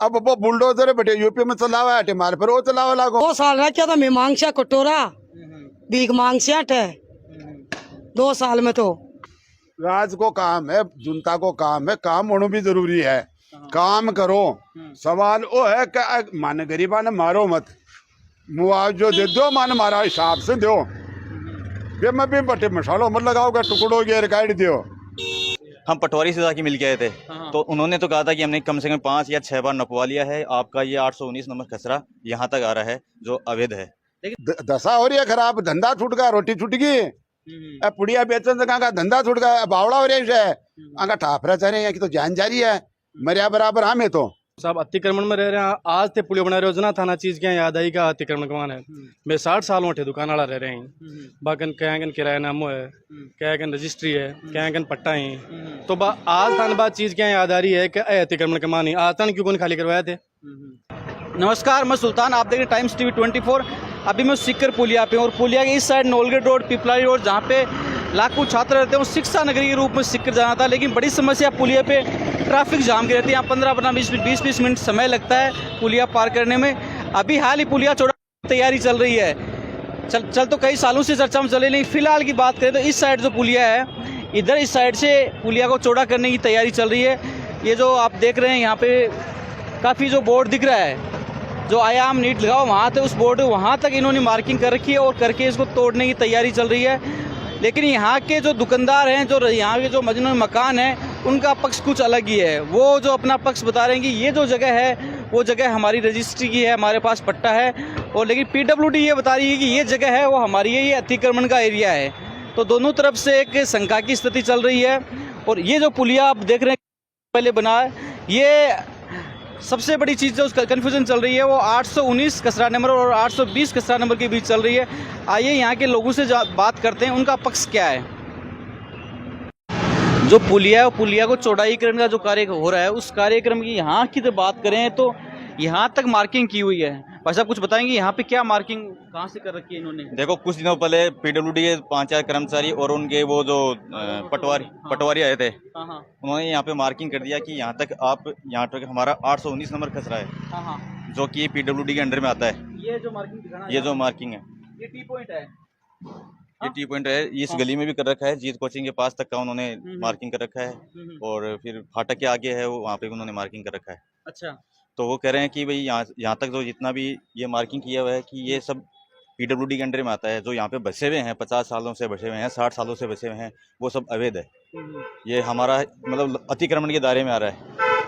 अब वो बुलडोजर बैठे यूपी में चलावा है मार पर वो चलावा लागो 2 साल रह क्या था मैं मांग से कटोरा भीख मांग से हट है 2 साल में तो राज को काम है, जनता को काम है, काम होना भी जरूरी है। काम करो। सवाल वो है कि मान गरीबा ने मारो मत, मुआवजो दे दो, मान मारा हिसाब से दो। ये मैं भी बटे मसालों मत लगाओगे, टुकड़ों के काट दियो। हम पटवारी से जाके मिल के आए थे, तो उन्होंने तो कहा था कि हमने कम से कम 5 या 6 बार नपवा लिया है, आपका ये 819 नंबर खसरा यहाँ तक आ रहा है जो अवैध है। दशा हो रही है खराब, धंधा छूट गया, रोटी छूट गई, पुड़िया बेचन से का धंधा छूट गया, बावड़ा हो रही है, आगा ठाफरा चाह रहे हैं कि तो जान जारी है, मरिया बराबर हमें तो साहब अतिक्रमण में रह रहे हैं। आज ते पुलियो बना योजना थाना चीज क्या याद आई का अतिक्रमण कमान है। मैं 60 साल उठे दुकान वाला रह रहे हैं, बागन कयागन किराया नामो है, कयागन रजिस्ट्री है, कयागन पट्टा है। तो आज थान बात चीज क्या याद आ रही है कि अतिक्रमण कमानी आज तन क्यों खाली करवाया थे। नमस्कार, मैं सुल्तान, आप देख रहे हैं टाइम्स टीवी 24। अभी मैं सिक्कर पुलिया पे हूँ और पुलिया के इस साइड नोलगेट रोड, पिपलाई रोड, जहाँ पे लाखों छात्र रहते हैं, वो शिक्षा नगरी के रूप में सिक्कर जाना था। लेकिन बड़ी समस्या पुलिया पे ट्रैफिक जाम की रहती है। यहाँ 15-20 मिनट समय लगता है पुलिया पार करने में। अभी हाल ही पुलिया चौड़ा तैयारी चल रही है, चल तो कई सालों से चर्चा में चले, नहीं फिलहाल की बात करें तो इस साइड जो पुलिया है, इधर इस साइड से पुलिया को चौड़ा करने की तैयारी चल रही है। ये जो आप देख रहे हैं यहाँ पे काफ़ी जो बोर्ड दिख रहा है, जो आयाम नीट लगाओ वहाँ तक, उस बोर्ड वहाँ तक इन्होंने मार्किंग कर रखी है और करके इसको तोड़ने की तैयारी चल रही है। लेकिन यहाँ के जो दुकानदार हैं, जो यहाँ के जो मजनून मकान है, उनका पक्ष कुछ अलग ही है। वो जो अपना पक्ष बता रहे हैं कि ये जो जगह है वो जगह हमारी रजिस्ट्री की है, हमारे पास पट्टा है, और लेकिन PWD ये बता रही है कि ये जगह है वो हमारी है, ये अतिक्रमण का एरिया है। तो दोनों तरफ से एक शंका की स्थिति चल रही है। और ये जो पुलिया आप देख रहे हैं पहले बना है, ये सबसे बड़ी चीज़ जो कन्फ्यूजन चल रही है वो 819 खसरा नंबर और 820 खसरा नंबर के बीच चल रही है। आइए यहाँ के लोगों से बात करते हैं, उनका पक्ष क्या है। जो पुलिया है, वो पुलिया को चौड़ाई करने का जो कार्य हो रहा है, उस कार्यक्रम की यहाँ की तो बात करें तो यहाँ तक मार्किंग की हुई है। भाई साहब कुछ बताएंगे यहाँ पे क्या मार्किंग कहाँ से कर रखी है इन्होंने। देखो, कुछ दिनों पहले PWD के 5-4 कर्मचारी और उनके वो जो पटवारी आए थे, उन्होंने यहाँ पे मार्किंग कर दिया कि यहाँ तक तक हमारा 819 नंबर खसरा है, जो कि PWD के अंडर में आता है। ये जो मार्किंग दिखाना, ये जो मार्किंग है, ये टी पॉइंट है, ये टी पॉइंट है। इस गली में भी कर रखा है, जीत कोचिंग के पास तक का उन्होंने मार्किंग कर रखा है, और फिर फाटक के आगे है वहाँ पे भी उन्होंने मार्किंग कर रखा है। अच्छा, तो वो कह रहे हैं कि भाई यहाँ तक जो जितना भी ये मार्किंग किया हुआ है कि ये सब PWD के अंडर में आता है। जो यहाँ पे बसे हुए हैं, 50 सालों से बसे हुए हैं, 60 सालों से बसे हुए हैं, वो सब अवैध है। ये हमारा मतलब अतिक्रमण के दायरे में आ रहा है।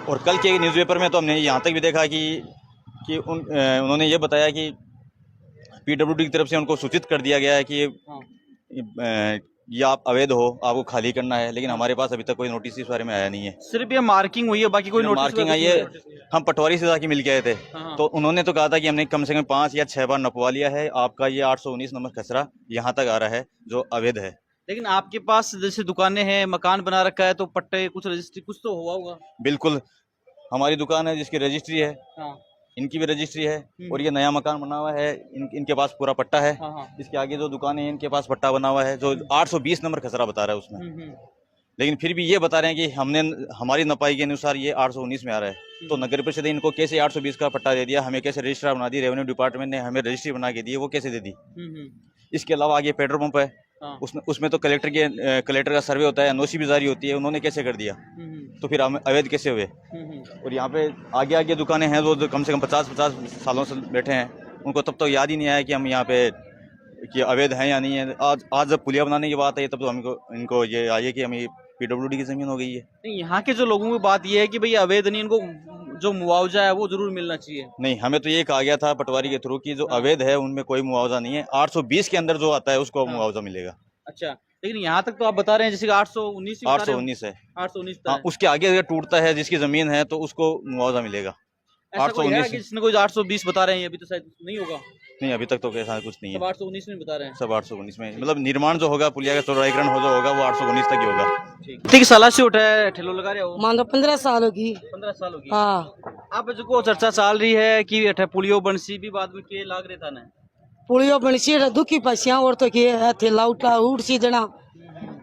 और कल के न्यूज़पेपर में तो हमने यहाँ तक भी देखा कि उन्होंने ये बताया कि PWD की तरफ से उनको सूचित कर दिया गया है कि ये आप अवैध हो, आपको खाली करना है। लेकिन हमारे पास अभी तक कोई नोटिस इस बारे में आया नहीं है। सिर्फ ये मार्किंग हुई है, बाकी कोई नोटिस मार्किंग आई है। हम पटवारी से जाके मिल के आए थे, तो उन्होंने तो कहा था कि हमने कम से कम 5 या 6 बार नपवा लिया है, आपका ये 819 नंबर खसरा यहाँ तक आ रहा है जो अवैध है। लेकिन आपके पास जैसे दुकानें हैं, मकान बना रखा है, तो पट्टे कुछ रजिस्ट्री कुछ तो हुआ होगा। बिल्कुल, हमारी दुकान है जिसकी रजिस्ट्री है, इनकी भी रजिस्ट्री है, और ये नया मकान बना हुआ है, इनके पास पूरा पट्टा है। इसके आगे जो दुकानें हैं इनके पास पट्टा बना हुआ है, जो 820 नंबर खसरा बता रहा है उसमें। लेकिन फिर भी ये बता रहे हैं कि हमारी नपाई के अनुसार ये 819 में आ रहा है। तो नगर परिषद ने इनको कैसे 820 का पट्टा दे दिया, हमें कैसे रजिस्ट्रार बना दी, रेवेन्यू डिपार्टमेंट ने हमें रजिस्ट्री बना के दी, वो कैसे दे दी। इसके अलावा आगे पेट्रोल पंप है, उसमें तो कलेक्टर का सर्वे होता है, NOC भी जारी होती है, उन्होंने कैसे कर दिया। तो फिर हम अवैध कैसे हुए। और यहाँ पे आगे आगे दुकानें हैं जो कम से कम 50 सालों से बैठे हैं, उनको तब तो याद ही नहीं आया कि हम यहाँ पे कि अवैध हैं या नहीं है। आज जब पुलिया बनाने की बात आई तब तो हमको इनको ये आई कि हम PWD की जमीन हो गई है। नहीं, यहाँ के जो लोगों की बात ये है कि भाई अवैध नहीं, इनको जो मुआवजा है वो जरूर मिलना चाहिए। नहीं, हमें तो ये कहा गया था पटवारी के थ्रू कि जो अवैध है उनमें कोई मुआवजा नहीं है, 820 के अंदर जो आता है उसको मुआवजा मिलेगा। अच्छा, लेकिन यहाँ तक तो आप बता रहे हैं जैसे 819 है 819 उसके आगे अगर टूटता है जिसकी जमीन है तो उसको मुआवजा मिलेगा। 819 जिसने कोई 820 बता रहे हैं, अभी तो शायद नहीं होगा। नहीं, अभी तक तो ऐसा कुछ नहीं है। सब 819 में बता रहे हैं, सब 819 में, मतलब निर्माण जो होगा पुलिया का चौड़ाईकरण हो जो होगा वो 819 तक ही होगा। ठीक, साल से उठा है ठेलो लगा रहे हो, मान लो 15 साल होगी। 15 साल होगी। हाँ, अब जो चर्चा चल रही है कि अठे पुलियो बनसी भी बाद में के लाग रहे था ना, पुलियो बनसी दुखी पैसिया और तो के थे लाउटा उड़ सी जना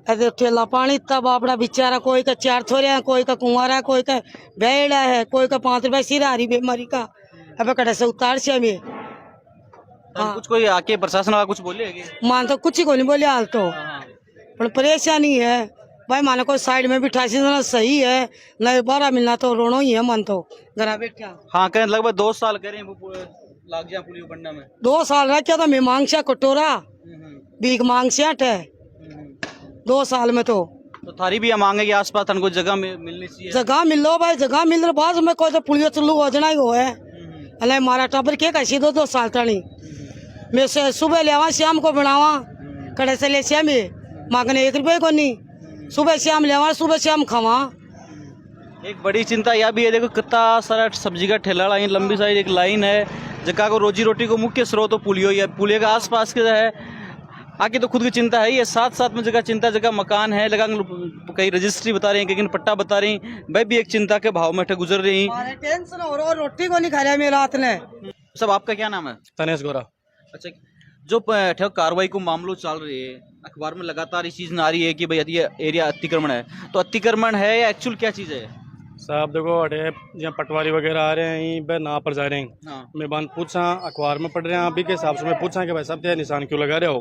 ऐसे ठेला पानी इतना बापड़ा बेचारा, कोई का 4 छोरे हैं, कोई का कुंवारा है, कोई का बेड़ा है, कोई का 5 रुपए सिरहारी बीमारी का। अब कड़े से उतार से हमें कुछ कोई आके प्रशासन वाला कुछ बोले मान तो कुछ ही को नहीं बोले हाल तो, पर परेशानी है भाई। मानो कोई साइड में बिठा देना सही है, नहीं 12 मिलना तो रोनो ही है मन तो घर बैठा। हाँ कहें लगभग 2 साल करें लाग जाए पुलियो बनने में। 2 साल रह क्या था, मैं मांग से कटोरा भीख मांग से हट है 2 साल में तो थारी भी मांगे कि आसपास तनको जगह मिलनी चाहिए। जगह मिल लो भाई, जगह मिल रहा बाद में कोई तो पुलियो चलू हो जाना ही हो है। अल्लाह मारा टाबर के कैसी 2 साल तनी मैं से सुबह ले आवा शाम को बनावा, कड़े से ले शाम मांगने 1 रुपये को नहीं, सुबह शाम ले आवा सुबह शाम खावा। एक बड़ी चिंता यह भी है, देखो कितना सारा सब्जी का ठेला लाइन लंबी सारी एक लाइन है, जगह को रोजी रोटी को मुख्य स्रोत तो पुलियो या पुलियो के आसपास के है। आगे तो खुद की चिंता है, ये साथ साथ में जगह चिंता, जगह मकान है लगा, कहीं रजिस्ट्री बता रही है, कहीं पट्टा बता रही, वह भी एक चिंता के भाव में गुजर रही। टेंशन हो रहा, रोटी को नहीं खा रहा मैं रात ने। सब आपका क्या नाम है? तनेश गोरा। अच्छा, जो कार्रवाई को मामलों चल रही है, अखबार में लगातार इस चीज आ रही है कि भाई ये एरिया अतिक्रमण है, तो अतिक्रमण है या एक्चुअल क्या चीज है? साहब देखो अटे यहाँ पटवारी वगैरह आ रहे हैं, बे ना पर जा रहे हैं। हाँ। मैं बान पूछा, अखबार में पढ़ रहे हैं अभी के हिसाब से, मैं पूछा कि भाई साहब निशान क्यों लगा रहे हो?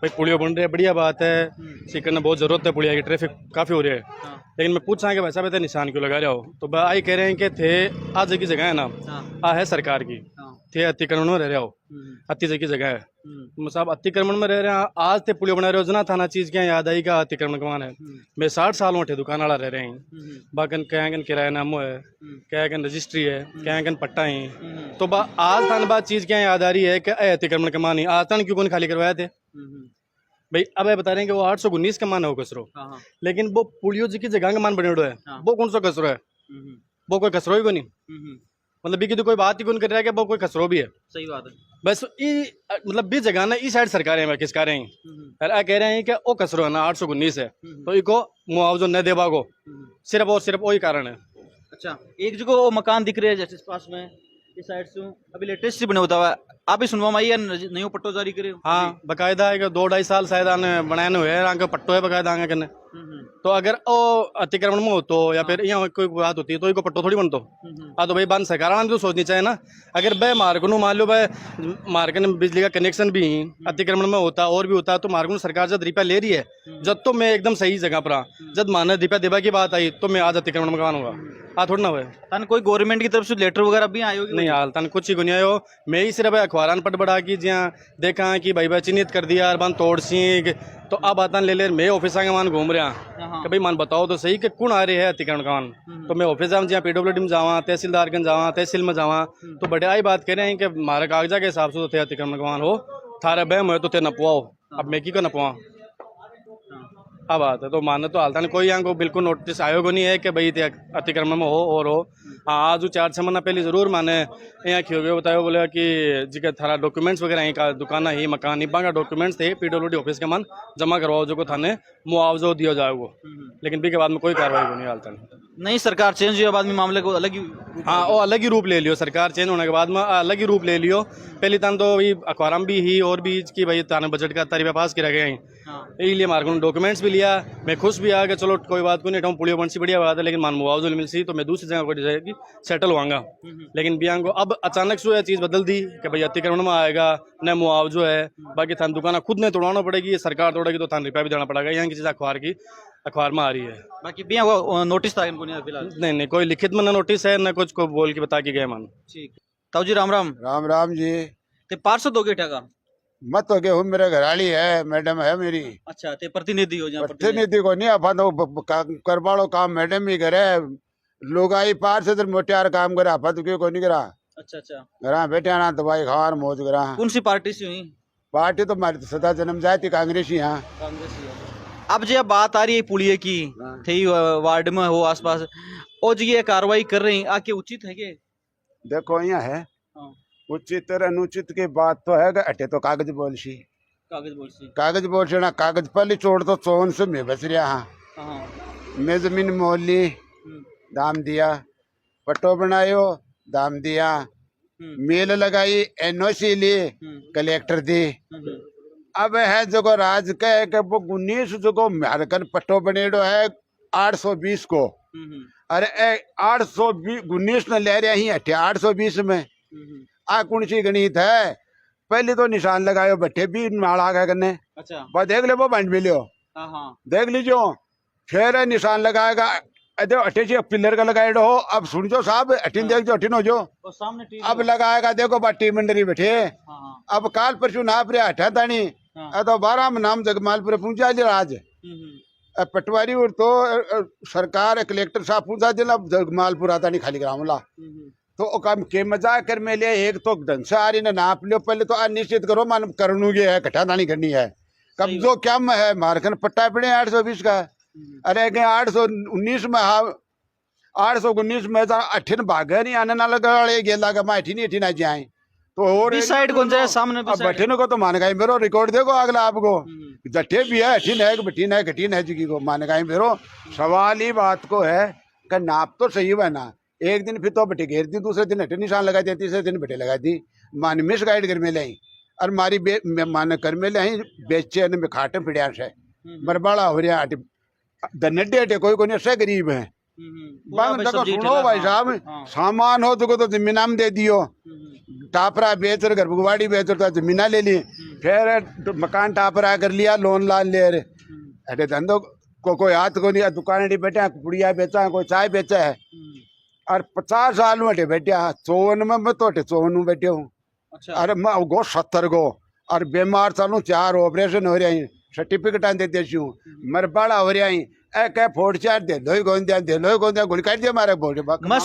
भाई पुलियो बन रही है, बढ़िया बात है, सीकर में बहुत जरूरत है पुलिया की, ट्रैफिक काफी हो रही है। लेकिन मैं पूछा कि भाई साहब निशान क्यों लगा रहे हो? तो भाई कह रहे हैं कि थे आज की जगह है ना, आ है सरकार की, थे अतिक्रमण में रह रहे हो, अति जगह जगह है। साहब अतिक्रमण में रह रहे हैं, आज थे पुलियो बना रहे हो जना थाना चीज क्या याद आई का अतिक्रमण कमान है। मैं 60 साल उठे दुकान वाला रह रहे हैं, बाकन कहें किराया नामो है, कहें रजिस्ट्री है, कहें पट्टा है। तो आज थान बात चीज क्या याद आ रही है कि अतिक्रमण कमान आज तन क्यों कौन खाली करवाया थे? भाई अब बता रहे हैं कि वो 819 का मान है वो कसरो, लेकिन वो पुलियो जी की जगह का मान बने है, वो कौन सा कसरो है? वो कोई कसरो ही को नहीं, मतलब भी की तो कोई बात ही कौन कर रहा है कि वो कोई कसरो भी है। सही बात है। बस मतलब भी जगह ना इस साइड सरकार है किस कह रहे हैं, कह रहे हैं कि वो कसरो है ना 819 है, तो इको मुआवजा न देवा को सिर्फ और सिर्फ वही कारण है। अच्छा, एक जगह वो मकान दिख रहे हैं जैसे पास में इस साइड से अभी लेटेस्ट बने होता है, आप भी सुनवा माई नयो पट्टो जारी करे? हाँ बकायदा है, 2-2.5 साल शायद आने बनाए हुए हैं, आगे पट्टो है बकायदा आगे करने। तो अगर वो अतिक्रमण में हो तो या फिर यहाँ कोई बात होती है तो इनको पट्टो थोड़ी बनतो। हाँ तो भाई बात सरकार तो सोचनी चाहिए ना, अगर भाई मार्ग नु मान लो भाई मार्ग में बिजली का कनेक्शन भी अतिक्रमण में होता और भी होता है, तो मार्ग में सरकार जब रुपया ले रही है, जब तो मैं एकदम सही जगह पर जब माना रुपया देवा की बात आई तो मैं आज अतिक्रमण में कौन होगा? थोड़ा ना हुआ तन कोई गवर्नमेंट की तरफ से लेटर वगैरह भी आयो? नहीं हाल तन कुछ ही को नहीं आयो, मैं ही सिर्फ अखबार पट बढ़ा की जहाँ देखा कि भाई भाई चिन्हित कर दिया बन तोड़ सी, तो अब आता ले मैं ऑफिस के मान घूम रहा कि भाई मान बताओ तो सही कि कौन आ रहे है अतिक्रमण कान। तो मैं ऑफिस जहाँ PWD में जावा, तहसीलदार के जावा, तहसील में जावा, तो बड़े आई बात कह रहे हैं कि हमारे कागजा के हिसाब से तो थे अतिक्रमण कान हो, थारा बहम है तो थे नपवाओ, अब मैं की को नपवा अब बात है। तो मानो तो हालता नहीं कोई यहाँ को बिल्कुल नोटिस आयोग नहीं है कि भाई अतिक्रमण में हो और हो। हाँ आज 4-6 महीना पहले जरूर माने यहाँ क्यों गए बताया, बोले कि जी का थारा डॉक्यूमेंट्स वगैरह यहीं का दुकान ही मकान ही का डॉक्यूमेंट्स थे PWD ऑफिस के मन जमा करवाओ जो को थाने मुआवजा दिया जाए वो, लेकिन भी के बाद में कोई कार्रवाई को नहीं हालता नहीं। सरकार चेंज हुई बाद में मामले को अलग ही हाँ वो अलग ही रूप ले लियो, सरकार चेंज होने के बाद में अलग ही रूप ले लियो। पहले तन तो वही अखबार भी ही और भी की भाई ताने बजट का तारीफा पास किया गया इसलिए मार्ग डॉक्यूमेंट्स भी लिया, मैं खुश भी आ गया, चलो कोई बात को नहीं पुलियो बन सी बढ़िया बात है, लेकिन मान मुआवजा मिल सी तो मैं दूसरी जगह को सेटल होगा। लेकिन बियांग को अब अचानक से चीज बदल दी कि भाई अतिक्रमण में आएगा न मुआवजा है, बाकी थान दुकान खुद ने तोड़ाना पड़ेगी, सरकार तोड़ेगी तो थान रुपया भी देना पड़ेगा। यहाँ की चीज अखबार में आ रही है, बाकी भी नोटिस था इनको नहीं कोई लिखित में न नोटिस है न कुछ को बोल के बता के गए मान। ठीक ताऊ जी राम राम। राम राम जी। ते पार्षद हो गए ठगा मत हो गए, मेरे घराली है, मैडम है मेरी। अच्छा ते प्रतिनिधि हो? प्रतिनिधि को नहीं अपन तो करवाड़ो काम मैडम ही करे, लोग आई पार से मोटियार काम करे, अपन तो क्यों को नहीं करा। अच्छा अच्छा करा बैठे ना दवाई खार मौज करा। कौन सी पार्टी से हुई? पार्टी तो हमारी सदा जन्म जाती कांग्रेस ही। हाँ अब जो बात आ रही है पुलिये की थी वार्ड में हो आसपास और जी ये कार्रवाई कर रही आके उचित है के? देखो यहाँ है उचित और अनुचित की बात तो है, अटे तो कागज बोलसी ना कागज पल्ली छोड़ तो चौन से मैं बस रहा। हाँ मैं जमीन मोल ली, दाम दिया, पट्टो बनायो दाम दिया, मेल लगाई, NOC ली, कलेक्टर दी, अब है जो राज के वो 19 जो मारकन पट्टो बनेडो है 820 को। अरे 819 न ले रहे ही हटे 820 में आ कौन सी गणित है। पहले तो निशान लगायो बैठे भी नाला गए करने। अच्छा बस देख ले वो बंद मिलियो देख लीजियो फिर निशान लगाएगा। अटे जी पिलर का लगाए हो। अब सुन जो साहब अठिन देख जो अठिन हो जो सामने अब लगाएगा देखो बाटी मंडरी बैठे। अब काल परसों नाप रहे हटा तानी तो 12 में नाम जगमालपुर पहुंचा दिया आज पटवारी और तो सरकार कलेक्टर साहब पूछा दिला जगमालपुर आता नहीं खाली ग्रामला तो काम के मजाक कर में ले एक तो ढंग से आ रही ना नाप लियो पहले तो निश्चित करो मान करनूगे है कटा दानी करनी है कब्जो क्या में है मारकन पट्टा पड़े 820 का। अरे 819 में 819 में अठिन भागे नहीं आने ना लगा गेला का मैं अठिन ना जाए तो और साइड कौन सा है सामने अब बठिन को तो मान गई मेरो रिकॉर्ड देखो अगला आपको जट्टे भी है अठिन है बठिन है घटिन है जिगी को मान गई मेरो। सवाल ही बात को है कि नाप तो सही हुआ ना एक दिन फिर तो बटे घेर दी दूसरे दिन हटे निशान लगा दी तीसरे दिन बटे लगा दी मान मिस गाइड कर में लाई और मारी मान कर में लाई बेचे में खाटे पिड़िया से बरबाड़ा हो रहा हटे नड्डे हटे कोई कोई ऐसे गरीब है सुनो भाई साहब सामान हो तो जमीना में दे दियो टापरा बेच रहे घर बुगवाड़ी बेच रहे तो जमीना ले ली फिर मकान टापरा कर लिया लोन लान ले रहे अरे धंधो को कोई हाथ को नहीं दुकान बैठे पुड़िया बेचा कोई चाय बेचा है और 50 साल में बैठा 54 में मैं तो 54 में बैठे हूँ। अच्छा। अरे मैं गो 70 गो और बीमार चालू 4 ऑपरेशन हो रहे हैं सर्टिफिकेट देते हूँ मर बड़ा हो रहा है क्या फोड़ चार दे लो गोंदिया गोली काट दिया मारे बोल मैं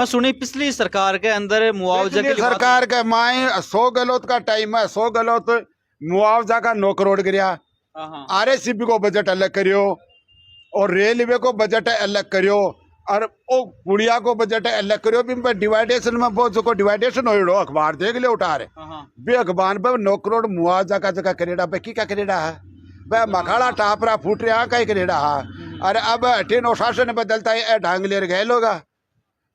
सुनी पिछली सरकार के अंदर मुआवजा की सरकार का माए 100 गलौत का टाइम है 100 गलौत मुआवजा का नो करोड़ गिरा RSCB को बजट अलग करियो और रेलवे को बजट अलग करियो और ओ पुड़िया को बजट अलग करियो भी डिवाइडेशन में बहुत जो डिवाइडेशन हो अखबार देख ले उठा रहे भी अखबार पे 9 करोड़ मुआवजा का जगह करेड़ा पे की क्या करेड़ा है वह मखाड़ा टापरा फूट रहा का ही करेड़ा है। अरे अब अठिन शासन बदलता है ढांग ले गए लोग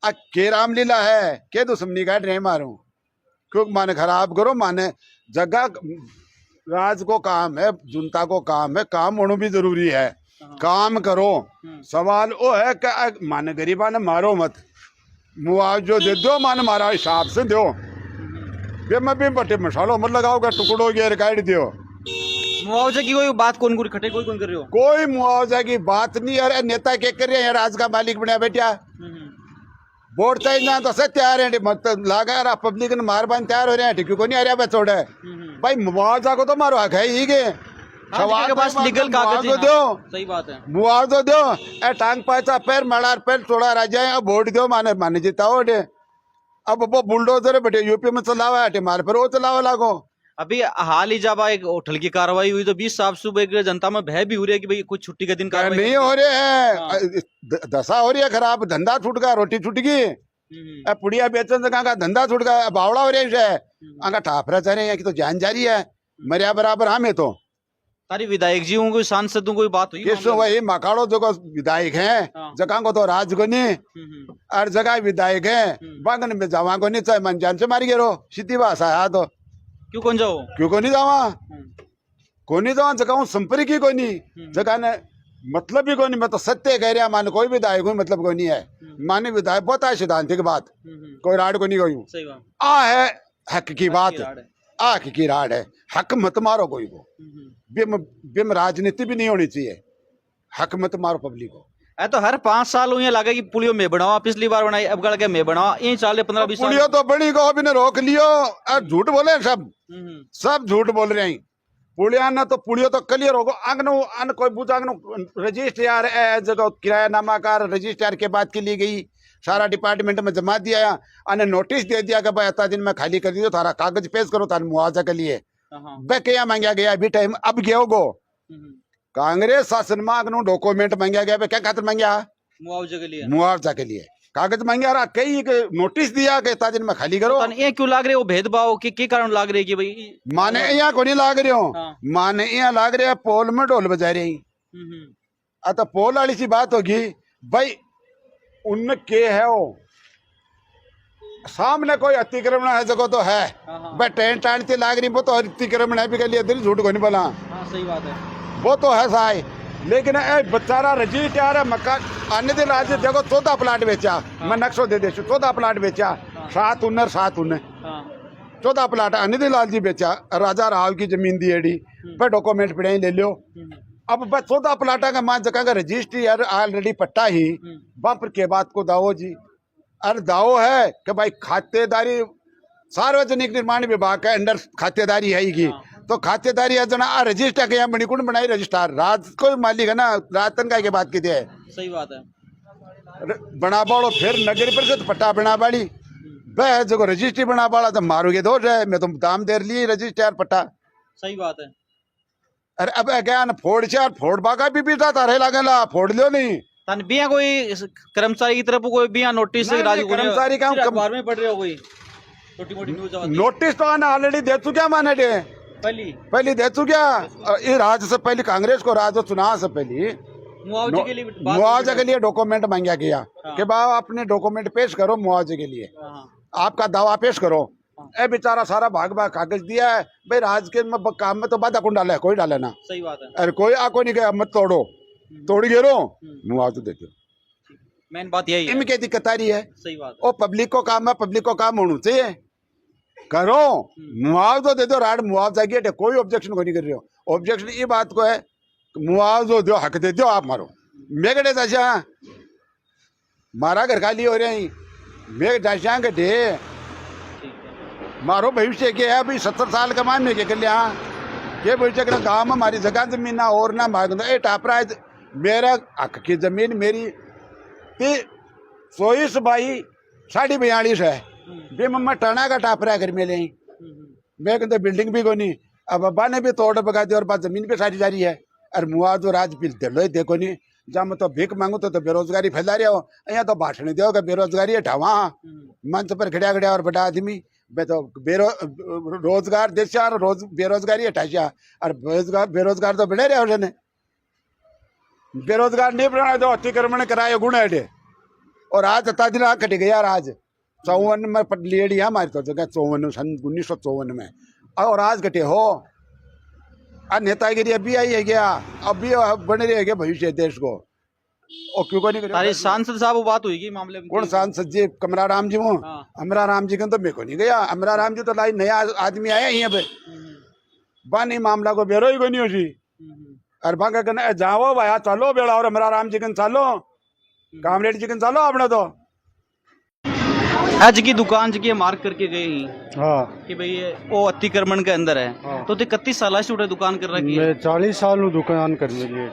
के रामलीला है के दुश्मनी का नहीं मारू क्योंकि माने खराब करो माने जगह राज को काम है जनता को काम है काम होना भी जरूरी है काम करो। सवाल वो है कि माने गरीबा ने मारो मत मुआवजो दे दो माने मारा हिसाब से दो मैं भी बटे मसालो मत लगाओगे टुकड़ो गे काट दियो। मुआवजे की कोई बात कौन खटे कोई कौन कर रहे हो कोई मुआवजा की बात नहीं। अरे नेता क्या कर रहे हैं राज का मालिक बना बैठा वोट चाहिए ना तो सब तैयार है मतलब लगा रहा पब्लिक ने मार बन तैयार हो रहे हैं क्यों नहीं आ रहा छोड़े भाई मुआवजा को तो मारो हक है ही के सवाल के पास लीगल कागज दो सही बात है मुआवजा दो ए टांग पाचा पैर मड़ार पैर थोड़ा राजा है अब वोट दो माने माने जिताओ अब वो बुलडोजर बेटे यूपी में चलावा है मारे पर वो चलावा लागो। अभी हाल ही जब एक होटल की कार्रवाई हुई तो 20 साफ सुबह जनता में भय भी हो रही है कि भाई कुछ छुट्टी के दिन कार्रवाई नहीं हो रहे है दशा हो रही है खराब धंधा छूट गया रोटी छूट गई पुड़िया बेचन का धंधा छूट गया बावड़ा हो रही है ठापरा चाह रहे हैं कि तो जान जारी है मरिया बराबर हमें तो सारी विधायक जी कोई सांसदों कोई बात हुई वही मकाड़ो जो विधायक है जगह को तो राज को नहीं और जगह विधायक है बागन में जावा को नहीं चाहे मन जान से मारी गिरो सीधी भाषा है तो क्यों कौन जाओ क्यों को नहीं जावा को नहीं जावा जगह संपर्क ही को नहीं जगह ने मतलब ही को नहीं मैं तो सत्य कह रहा माने कोई विधायक कोई मतलब को नहीं है माने विधायक बहुत है सिद्धांतिक बात कोई राड को नहीं कोई आ है हक की बात आख की राड है हक मत मारो कोई को बिम राजनीति भी नहीं होनी चाहिए हक मत मारो पब्लिक को तो हर 5 साल हुए लगे कि पुलियो में बनावा पिछली बार बनाई अब गड़ के मैं बनावा ये चाले 15-20 पुलियो तो बड़ी को अभी ने रोक लियो झूठ बोले सब झूठ बोल रहे हैं पुलिया ना तो पुलियो तो क्लियर होगा आंगनो अन कोई बुझ आंगनो रजिस्ट्रार जगह किराया नामाकार रजिस्ट्रार के बात की ली गई सारा डिपार्टमेंट में जमा दिया अने नोटिस दे दिया कि भाई इतना दिन में खाली कर दियो थारा कागज पेश करो तार मुआवजा के लिए बे क्या मांगा गया अभी टाइम अब गयो गो कांग्रेस शासन में डॉक्यूमेंट मांगा गया क्या खातिर मांगा मुआवजा के लिए कागज मांगा रहा कई नोटिस दिया कि इतना दिन में खाली करो ये क्यों लाग रहे हो भेदभाव के कारण लाग रहे कि भाई माने यहाँ को नहीं लाग रहे हो माने यहाँ लाग रहे पोल में ढोल बजा रही तो पोल वाली सी बात होगी भाई उनके है वो सामने कोई अतिक्रमण है जगह तो है, भाई ट्रेन टाणती लाग रही वो तो अतिक्रमण है भी के लिए दिल झूठ को नहीं बोला, हाँ सही बात है। वो तो है साई। लेकिन ए बेचारा रजिस्ट्रार है मकान अन्य दिन आज देखो 14 प्लाट बेचा, मैं नक्शो दे दे 14 प्लाट बेचा, 7 उन्नर 14 प्लाट अन्य दिन लाल जी बेचा, राजा राव की जमीन दी एडी पे डॉक्यूमेंट पड़े ले लो। अब बस 14 प्लाटा का मान जगह का रजिस्ट्री यार ऑलरेडी पट्टा ही बापर के बात को दावो जी। अरे दावो है कि भाई खातेदारी सार्वजनिक निर्माण विभाग का अंडर खातेदारी है ही, तो खातेदारी है जना रजिस्टर के यहाँ मणिकुंड बनाई रजिस्ट्रार राज कोई मालिक है ना, राजतन का के बात की है सही बात है। बना बाड़ो फिर नगर परिषद पट्टा बना बाड़ी वह जो रजिस्ट्री बना बाड़ा तो मारोगे दोष है, मैं तो दाम देर लिए रजिस्ट्रार पट्टा। सही बात है। अरे अब क्या ना फोड़ चार फोड़ बागा भी बीता तारे लागेला फोड़ लियो नहीं तन बिया कोई कर्मचारी की तरफ कोई बिया नोटिस नहीं, राजू कर्मचारी का अखबार में पढ़ रहे हो कोई छोटी मोटी न्यूज नोटिस तो आना ऑलरेडी दे चुका माने दे पहले दे चुका ये राज से पहले कांग्रेस को राज चुनाव से पहले मुआवजे के लिए डॉक्यूमेंट मांगा गया कि बाबा अपने डॉक्यूमेंट पेश करो मुआवजे के लिए, आपका दावा पेश करो। ए बेचारा सारा भाग भाग कागज दिया है भाई राज के काम में तो बाधा कौन डाले, कोई डाले ना। सही बात है। अरे कोई आको नहीं गया मत तोड़ो, तोड़ गिरो मुआवजा देते हो। मेन बात यही है, इनके दिक्कत आ रही है। सही बात ओ पब्लिक को काम है, पब्लिक को काम होना चाहिए, करो मुआवजा दे दो, राड मुआवजा की कोई ऑब्जेक्शन को नहीं कर रहे हो। ऑब्जेक्शन ये बात को है मुआवजा दो, हक दे दो, आप मारो मेघड़े दशा मारा घर खाली हो रहे हैं मेघ दशा के डे मारो भविष्य के है अभी 70 साल का मान में के लिया के भविष्य के गाँव में हमारी जगह जमीन ना और ना मांग ए टापरा मेरा हक की जमीन मेरी 24 बाई 42.5 है बे मम्मा टना का टापरा घर में ले मैं कहते बिल्डिंग भी को नहीं। अब अब्बा ने भी तोड़ बगा दी और बात जमीन पे सारी जा रही है। और मुआवजो राज बिल दे लो देखो नहीं जहाँ मैं तो भीख मांगू तो बेरोजगारी फैला रहे हो, यहाँ तो भाषण दो बेरोजगारी हटावा मंच पर खड़ा खड़ा और बड़ा आदमी बे तो रोजगार देश रोज बेरोजगारी हटाइया और बेरोजगार तो बढ़े रहे हो बेरोजगार नहीं बना दो अतिक्रमण कराए गुण है और आज अता दिन कट गया आज 54 में लेडी है हमारी तो जगह 1954 में और आज कटे हो नेतागिरी अभी आई है क्या अभी बन रही है क्या भविष्य देश को और क्यों को नहीं करे। सांसद साहब वो बात हुई मामले में कौन सांसद जी कमरा राम जी वो अमरा राम जी का तो मेरे को नहीं गया। अमरा राम जी तो लाई नया आदमी आया यहाँ पे बानी मामला को बेरो ही को नहीं हो जी और बाका कहना जाओ भाया चलो बेड़ा और अमरा राम जी कन चालो कामरेड जी कन चालो अपने तो आज की दुकान जी मार्क करके गई हाँ कि भाई ये वो अतिक्रमण के अंदर है। हाँ। तो 31 साल से उठे दुकान कर रखी है। मैं 40 साल हूँ दुकान करने लिए।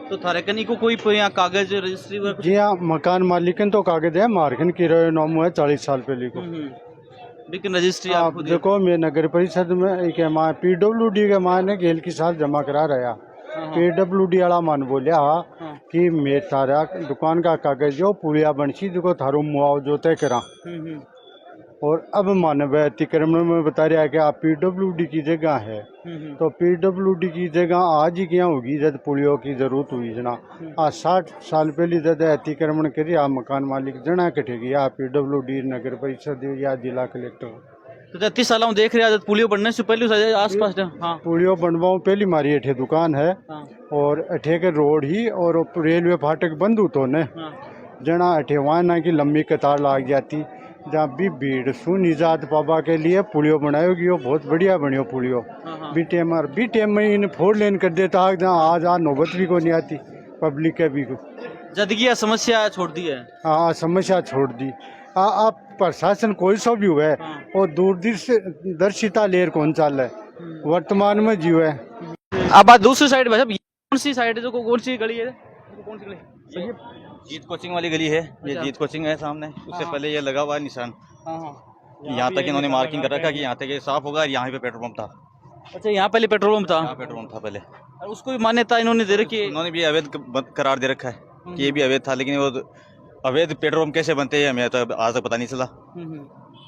तो थारे कनी को कोई यहाँ कागज रजिस्ट्री जी हाँ मकान मालिकन तो कागज है मार्कन की रहे नाम है 40 साल पहले को लेकिन रजिस्ट्री आप देखो मैं नगर परिषद में एक PWD के माने गेल की साल जमा करा रहा PWD वाला मान बोलिया कि मैं तारा दुकान का कागज जो पुलिया बनसी देखो थारो मुआवजो तय करा और अब मानव अतिक्रमण में बता रहा है कि आप PWD की जगह है तो PWD की जगह आज ही क्या होगी जब पुलियों की जरूरत हुई जना आज 60 साल पहले जब अतिक्रमण करी आप मकान मालिक जना कटेगी आप PWD नगर परिषद या जिला कलेक्टर तो 33 साल देख रहे हैं पुलियो बनने से पहले आसपास हाँ पुलियो बनवाओ पहली मारी अठे दुकान है हाँ। और अठे के रोड ही और रेलवे फाटक बंद तो ने हाँ। जना अठे वहाँ ना की लंबी कतार लाग जाती जहाँ भी भीड़ सुन निजात पाबा के लिए पुलियो बनाएगी बहुत बढ़िया बनियो पुलियो हाँ। बी टेम में इन 4 लेन कर देता जहाँ आज नौबत भी को नहीं आती पब्लिक के भी को जदगी समस्या छोड़ दी है। हाँ समस्या छोड़ दी आप प्रशासन कोई सा भी हुआ है और दूरदर्शिता लेर कौन चाल है वर्तमान में जीव है। अब बात दूसरी साइड में कौन सी साइड है जो कौन सी गली है कौन सी गली जीत कोचिंग वाली गली है ये जीत कोचिंग है सामने उससे पहले ये लगा हुआ है निशान यहाँ तक इन्होंने मार्किंग कर रखा कि यहाँ तक ये साफ होगा और यहाँ पे पेट्रोल पंप था। अच्छा यहाँ पहले पेट्रोल पंप था पेट्रोल पंप था पहले और उसको भी मान्यता इन्होंने दे रखी है। इन्होंने भी अवैध करार दे रखा है कि ये भी अवैध था लेकिन वो अवैध पेट्रोल पंप कैसे बनते हैं हमें तो आज तक पता नहीं चला।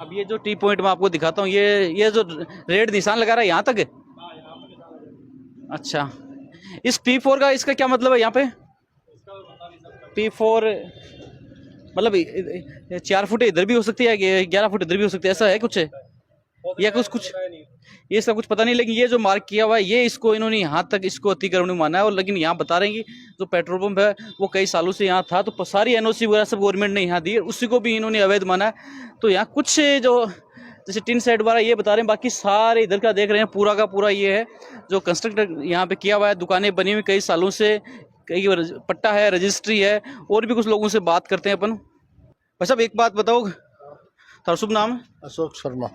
अब ये जो टी पॉइंट में आपको दिखाता हूँ ये जो रेड निशान लगा रहा है यहाँ तक है। अच्छा इस P4 का इसका क्या मतलब है यहाँ पे P4 मतलब 4 फुट इधर भी हो सकती है, 11 फुट इधर भी हो सकती है, ऐसा है कुछ या कुछ ये इसका कुछ पता नहीं। लेकिन ये जो मार्क किया हुआ है ये इसको इन्होंने यहाँ तक इसको अतिक्रमण माना है। और लेकिन यहाँ बता रहे हैं कि जो पेट्रोल पंप है वो कई सालों से यहाँ था, तो सारी एनओसी वगैरह सब गवर्नमेंट ने यहाँ दी है, उसी को भी इन्होंने अवैध माना है। तो यहाँ कुछ जो जैसे टिन सेट वाला ये बता रहे हैं, बाकी सारे इधर का देख रहे हैं पूरा का पूरा ये है जो कंस्ट्रक्ट यहाँ पे किया हुआ है। दुकानें बनी हुई कई सालों से, कई पट्टा है, रजिस्ट्री है। और भी कुछ लोगों से बात करते हैं अपन। भाई साहब एक बात बताओ, थारा शुभ नाम है? अशोक शर्मा।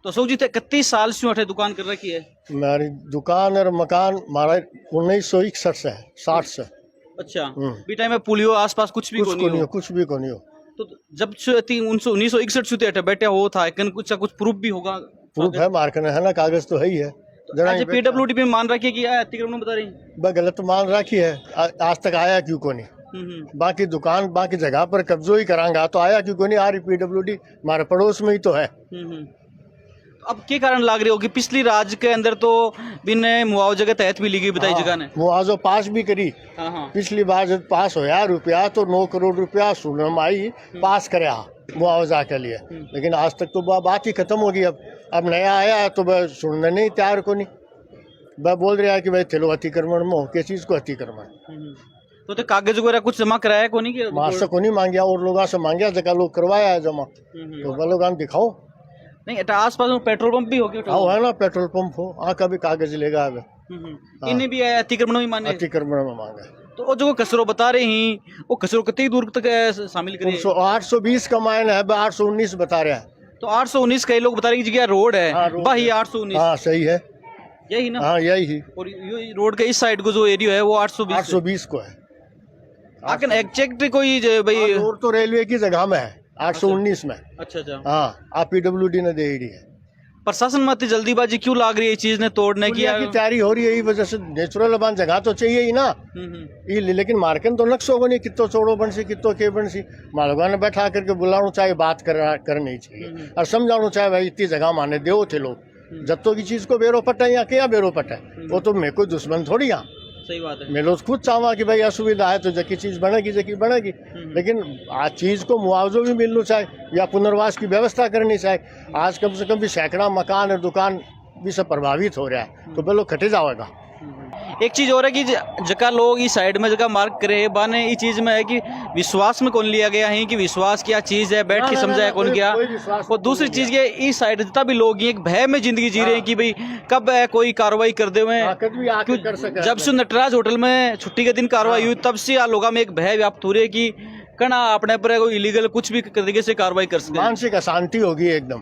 तो अशोक जी थे 31 साल से अठे दुकान कर रखी है? मेरी दुकान और मकान हमारा 1961 से है, 60 से। अच्छा, बी टाइम में पुलियो आसपास कुछ भी कुछ को नहीं हो, कुछ भी को नहीं हो। तो जब 1961 से बैठे हो था कुछ प्रूफ भी होगा? प्रूफ है मार्केट है ना, कागज तो है ही है। पीडब्ल्यूडी में मान रखी है कि अतिक्रमण बता रही वह गलत मान रखी है, आज तक आया क्यों को नहीं। बाकी दुकान बाकी जगह पर कब्जो ही करांगा तो आया क्यों को नहीं। आ रही पीडब्ल्यूडी हमारे पड़ोस में ही तो है। अब क्या कारण लाग रही होगी? पिछली राज्य के अंदर तो बिन मुआवजे के तहत भी ली गई बताई जगह ने, मुआवजा पास भी करी। पिछली बार जब पास होया रुपया तो 9 करोड़ रुपया सुनवाई पास कराया मुआवजा के लिए, लेकिन आज तक तो वह बात ही खत्म हो गई। अब नया आया है तो वह सुनने नहीं तैयार को नहीं। वह बोल रहा है कि भाई चलो अतिक्रमण में हो, किस चीज को अतिक्रमण। तो कागज वगैरह कुछ जमा कराया को नहीं? मार से को नहीं मांगया और लोगों से मांगया, जगह लोग करवाया है जमा, तो वह लोग दिखाओ। नहीं आस पास में पेट्रोल पंप भी हो गया? हाँ है ना, पेट्रोल पंप हो, हाँ का भी कागज लेगा। अब इन्हें भी अतिक्रमण में माने? अतिक्रमण में मांगा। तो जो कचरो बता रहे हैं वो कचरो कितनी दूर तक शामिल करें? 820 का मायना है, 819 बता रहा है। तो 819 कई लोग बता रहे हैं कि रोड है, वही 819। हाँ सही है, यही ना? हाँ यही ही। और रोड के इस साइड को जो एरिया है वो 820 को है। आखिर एग्जैक्ट कोई भाई रोड तो रेलवे की जगह में है 819 में। अच्छा अच्छा, हाँ आप पीडब्ल्यूडी ने दे रही है। प्रशासन में इतनी जल्दीबाजी क्यों लाग रही है चीज ने तोड़ने की? तैयारी हो रही है, यही वजह से नेचुरल बन जगह तो चाहिए ही ना। ये लेकिन मार्केट तो नक्शो को नहीं, कितो चौड़ो बन सी कितो के बन सी। मालवा ने बैठा करके बुलाना चाहिए, बात करनी चाहिए और समझाना चाहिए भाई इतनी जगह माने दो थे लोग। जत्तो की चीज को बेरो पटा या क्या बेरो पटा, वो तो मेरे को दुश्मन थोड़ी। यहाँ सही बात है, मैं लोग खुद चाहवा कि भाई असुविधा है तो जकी चीज बनेगी जकी बनेगी, लेकिन आज चीज को मुआवजा भी मिलना चाहिए या पुनर्वास की व्यवस्था करनी चाहिए। आज कम से कम भी सैकड़ा मकान और दुकान भी सब प्रभावित हो रहा है, तो लोग खटे जाएगा। एक चीज और है कि जगह लोग इस साइड में जगह मार्क करे बाने इस चीज में है कि विश्वास में कौन लिया गया है कि विश्वास क्या चीज है, बैठ के समझाया कौन गया। और दूसरी चीज ये इस साइड जितना भी लोग एक भय में जिंदगी जी रहे हैं कि भाई कब कोई कार्रवाई कर दे हुए। जब से नटराज होटल में छुट्टी के दिन कार्रवाई हुई तब से लोगों में एक भय व्याप्त हो रही है कि कना अपने पर कोई इलीगल कुछ भी तरीके से कार्रवाई कर सके, मानसिक अशांति होगी एकदम।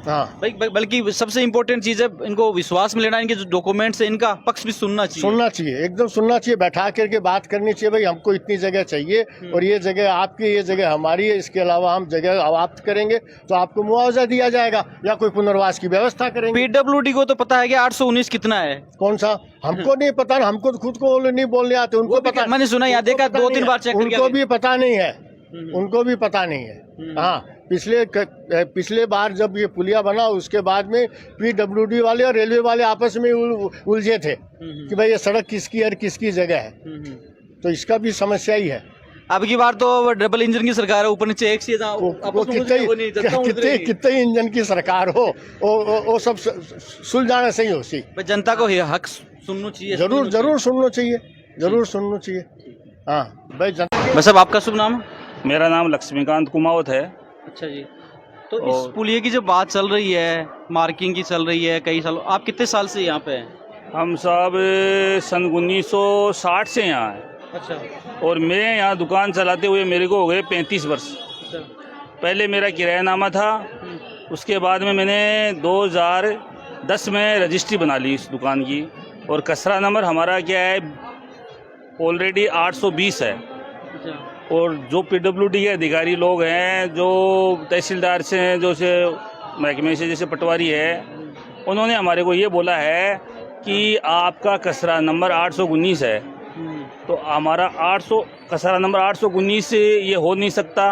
हाँ बल्कि सबसे इम्पोर्टेंट चीज है इनको विश्वास में लेना, इनके जो डॉक्यूमेंट्स है इनका पक्ष भी सुनना चाहिए, एकदम सुनना चाहिए, बैठा करके बात करनी चाहिए। भाई हमको इतनी जगह चाहिए और ये जगह आपकी, ये जगह हमारी है, इसके अलावा हम जगह अवाप्त करेंगे तो आपको मुआवजा दिया जाएगा या कोई पुनर्वास की व्यवस्था करेंगे। पीडब्ल्यूडी को तो पता है कि 819 कितना है? कौन सा? हमको नहीं पता, हमको तो खुद को नहीं बोलने आते, उनको पता। मैंने सुना यहाँ देखा 2-3 बार चेक, उनको भी पता नहीं है, उनको भी पता नहीं है। हाँ पिछले बार जब ये पुलिया बना उसके बाद में पीडब्ल्यूडी वाले और रेलवे वाले आपस में उलझे थे कि भाई ये सड़क किसकी और किसकी जगह है, तो इसका भी समस्या ही है। अब की बार तो डबल इंजन की सरकार है, ऊपर नीचे एक से कितने इंजन की सरकार हो वो सब सुलझाना सही हो सी। जनता को हक सुनना चाहिए, जरूर सुनना चाहिए, जरूर सुनना चाहिए। हाँ भाई बस। अब आपका शुभ नाम? मेरा नाम लक्ष्मीकांत कुमावत है। अच्छा जी, तो इस पुलिये की जो बात चल रही है, मार्किंग की चल रही है कई सालों, आप कितने साल से यहाँ पे हैं? हम सब सन 1960 से यहाँ हैं। अच्छा। और मैं यहाँ दुकान चलाते हुए मेरे को हो गए 35 वर्ष। अच्छा। पहले मेरा किरायानामा था, उसके बाद में मैंने 2010 में रजिस्ट्री बना ली इस दुकान की, और कचरा नंबर हमारा क्या है ऑलरेडी 820 है। अच्छा। और जो पीडब्ल्यूडी के अधिकारी लोग हैं, जो तहसीलदार से हैं, जो से महकमे से जैसे पटवारी है, उन्होंने हमारे को ये बोला है कि आपका कचरा नंबर 819 है। तो हमारा 800 कचरा नंबर 819 से ये हो नहीं सकता,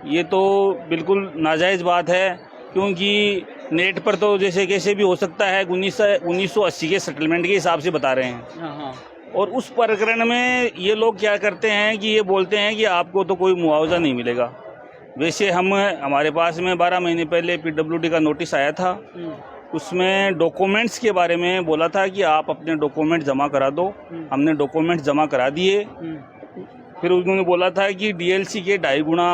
ये तो बिल्कुल नाजायज़ बात है, क्योंकि नेट पर तो जैसे कैसे भी हो सकता है। 1980 के सेटलमेंट के हिसाब से बता रहे हैं। और उस प्रकरण में ये लोग क्या करते हैं कि ये बोलते हैं कि आपको तो कोई मुआवजा नहीं मिलेगा। वैसे हमारे पास में 12 महीने पहले PWD का नोटिस आया था, उसमें डॉक्यूमेंट्स के बारे में बोला था कि आप अपने डॉक्यूमेंट जमा करा दो। हमने डॉक्यूमेंट जमा करा दिए। फिर उन्होंने बोला था कि DLC के 2.5 गुना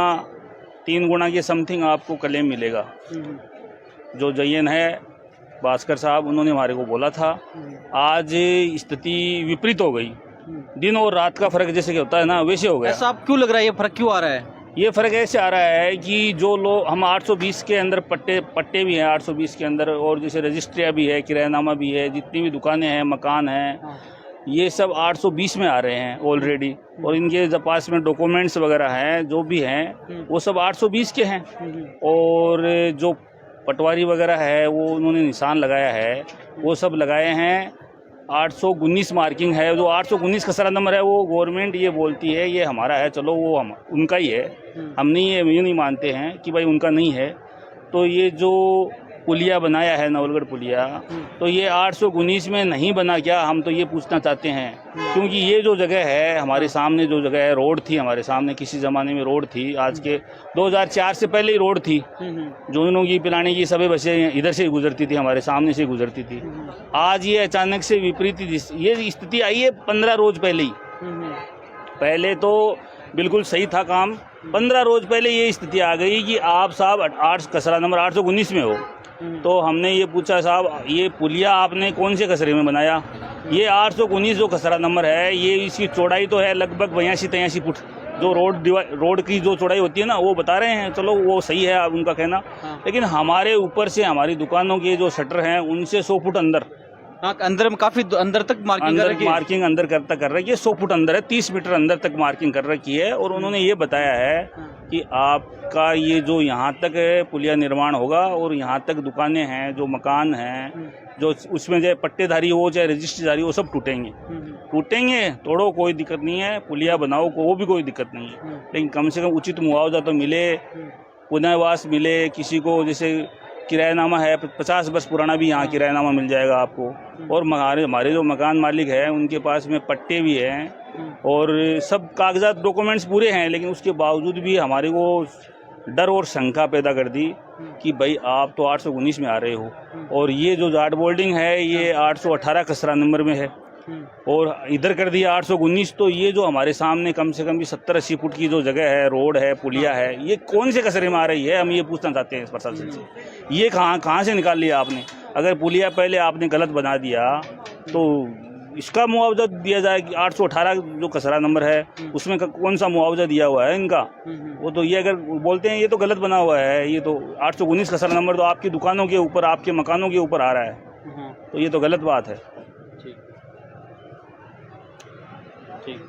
3 गुना के समथिंग आपको क्लेम मिलेगा। जो जयन है भास्कर साहब, उन्होंने हमारे को बोला था। आज स्थिति विपरीत हो गई, दिन और रात का फर्क जैसे कि होता है ना, वैसे हो गया। ऐसा आप क्यों लग रहा है, ये फर्क क्यों आ रहा है? ये फ़र्क ऐसे आ रहा है कि जो लोग हम 820 के अंदर पट्टे भी हैं 820 के अंदर, और जैसे रजिस्ट्रिया भी है, किरायानामा भी है, जितनी भी दुकानें हैं, मकान हैं, ये सब 820 में आ रहे हैं ऑलरेडी। और इनके जो पास में डॉक्यूमेंट्स वगैरह हैं जो भी हैं वो सब 820 के हैं। और जो पटवारी वगैरह है वो उन्होंने निशान लगाया है, वो सब लगाए हैं 819 मार्किंग है। जो 819 खसरा नंबर है वो गवर्नमेंट ये बोलती है ये हमारा है, चलो वो उनका ही है। हम नहीं ये नहीं मानते हैं कि भाई उनका नहीं है। तो ये जो पुलिया बनाया है नवलगढ़ पुलिया, तो ये 819 में नहीं बना क्या, हम तो ये पूछना चाहते हैं। क्योंकि ये जो जगह है हमारे सामने, जो जगह है रोड थी हमारे सामने, किसी ज़माने में रोड थी, आज के 2004 से पहले ही रोड थी। जोनों की पिलाने की सभी बसें इधर से गुजरती थी, हमारे सामने से गुजरती थी। आज ये अचानक से विपरीत ये स्थिति आई है 15 रोज पहले ही। पहले तो बिल्कुल सही था काम, 15 रोज पहले ये स्थिति आ गई कि आप साहब 8 कचरा नंबर 819 में हो। तो हमने ये पूछा, साहब ये पुलिया आपने कौन से कचरे में बनाया? ये 819 जो कचरा नंबर है, ये इसकी चौड़ाई तो है लगभग 82-83 फुट। जो रोड की जो चौड़ाई होती है ना, वो बता रहे हैं, चलो वो सही है उनका कहना। लेकिन हमारे ऊपर से हमारी दुकानों के जो शटर हैं उनसे 100 फुट अंदर, अंदर में काफी अंदर तक मार्किंग अंदर कर रखी है। 100 फुट अंदर है, 30 मीटर अंदर तक मार्किंग कर रखी है। और उन्होंने ये बताया है कि आपका ये जो यहाँ तक पुलिया निर्माण होगा और यहाँ तक दुकानें हैं, जो मकान हैं, जो उसमें चाहे पट्टेधारी हो चाहे रजिस्ट्रीधारी हो, सब टूटेंगे। तोड़ो कोई दिक्कत नहीं है, पुलिया बनाओ को वो भी कोई दिक्कत नहीं है, लेकिन कम से कम उचित मुआवजा तो मिले, पुनर्वास मिले। किसी को जैसे किरायानामा है 50 वर्ष पुराना भी यहाँ किरायानामा मिल जाएगा आपको। और हमारे जो मकान मालिक हैं उनके पास में पट्टे भी हैं और सब कागजात डॉक्यूमेंट्स पूरे हैं, लेकिन उसके बावजूद भी हमारे को डर और शंका पैदा कर दी कि भाई आप तो 819 में आ रहे हो, और ये जो जाट बोल्डिंग है ये 818 कचरा नंबर में है, और इधर कर दिया 819। तो ये जो हमारे सामने कम से कम भी 70-80 फुट की जो जगह है, रोड है, पुलिया है, ये कौन से कचरे में आ रही है? हम ये पूछना चाहते हैं इस प्रशासन से। ये कहाँ से निकाल लिया आपने? अगर पुलिया पहले आपने गलत बना दिया तो इसका मुआवजा दिया जाए कि 818 जो कचरा नंबर है उसमें कौन सा मुआवजा दिया हुआ है इनका? वो तो ये अगर बोलते हैं ये तो गलत बना हुआ है, ये तो 819 कचरा नंबर तो आपकी दुकानों के ऊपर, आपके मकानों के ऊपर आ रहा है, तो ये तो गलत बात है। ठीक।